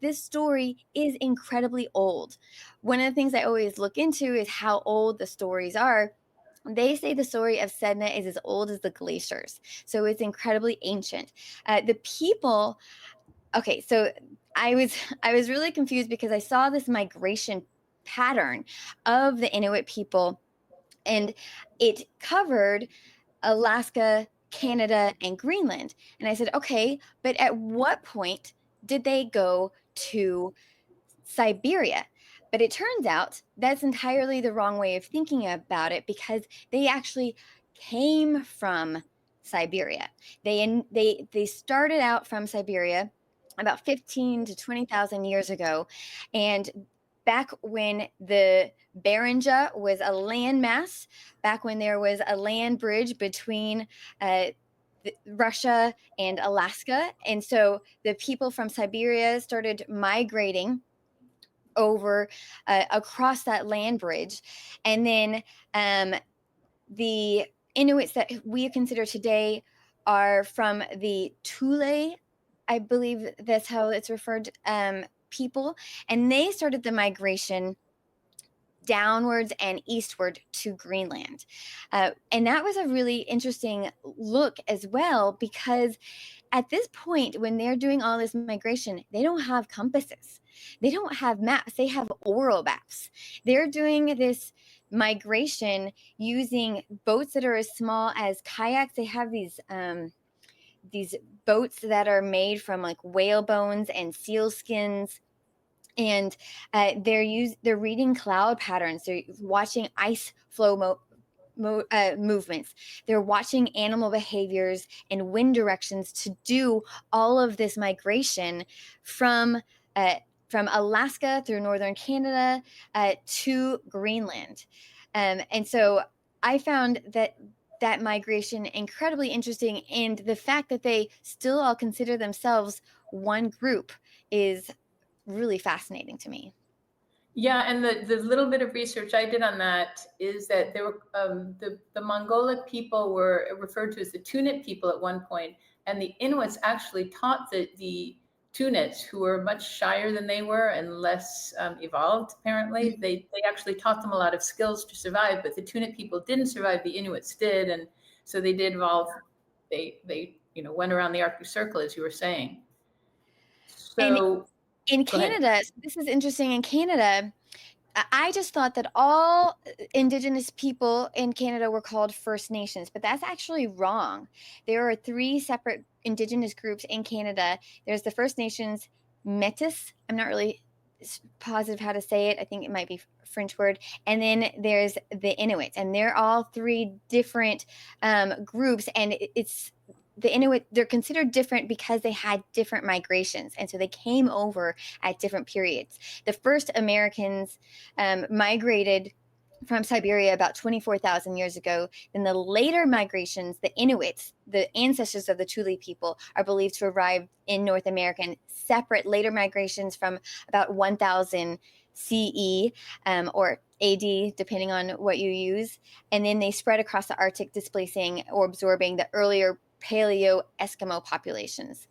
this story is incredibly old. One of the things I always look into is how old the stories are. They say the story of Sedna is as old as the glaciers, so it's incredibly ancient. The people, okay, so I was I was really confused because I saw this migration pattern of the Inuit people, and it covered Alaska, Canada, and Greenland. And I said, okay, but at what point did they go to Siberia? But it turns out that's entirely the wrong way of thinking about it because they actually came from Siberia. They started out from Siberia about 15 to 20,000 years ago, and back when the Beringia was a landmass, back when there was a land bridge between Russia and Alaska. And so the people from Siberia started migrating over across that land bridge. And then the Inuits that we consider today are from the Thule, I believe that's how it's referred, people. And they started the migration downwards and eastward to Greenland. And that was a really interesting look as well, because at this point, when they're doing all this migration, they don't have compasses, they don't have maps, they have oral maps. They're doing this migration using boats that are as small as kayaks. They have these boats that are made from like whale bones and seal skins, and they're reading cloud patterns. They're watching ice flow movements. They're watching animal behaviors and wind directions to do all of this migration from from Alaska through northern Canada to Greenland. And so I found that migration incredibly interesting, and the fact that they still all consider themselves one group is really fascinating to me. Yeah, and the little bit of research I did on that is that there were the Mongolic people were referred to as the Tunit people at one point, and the Inuits actually taught the Tunits, who were much shyer than they were and less evolved. Apparently, they actually taught them a lot of skills to survive, but the Tunit people didn't survive. The Inuits did, and so they did evolve. They went around the Arctic Circle, as you were saying. And So in go ahead. Canada, so this is interesting. In Canada, I just thought that all Indigenous people in Canada were called First Nations, but that's actually wrong. There are three separate Indigenous groups in Canada. There's the First Nations, Metis. I'm not really positive how to say it. I think it might be a French word. And then there's the Inuits, and they're all three different groups. And it's the Inuit, they're considered different because they had different migrations. And so they came over at different periods. The first Americans migrated from Siberia about 24,000 years ago. Then the later migrations, the Inuits, the ancestors of the Thule people, are believed to arrive in North America in separate later migrations from about 1000 CE or AD, depending on what you use. And then they spread across the Arctic, displacing or absorbing the earlier Paleo Eskimo populations.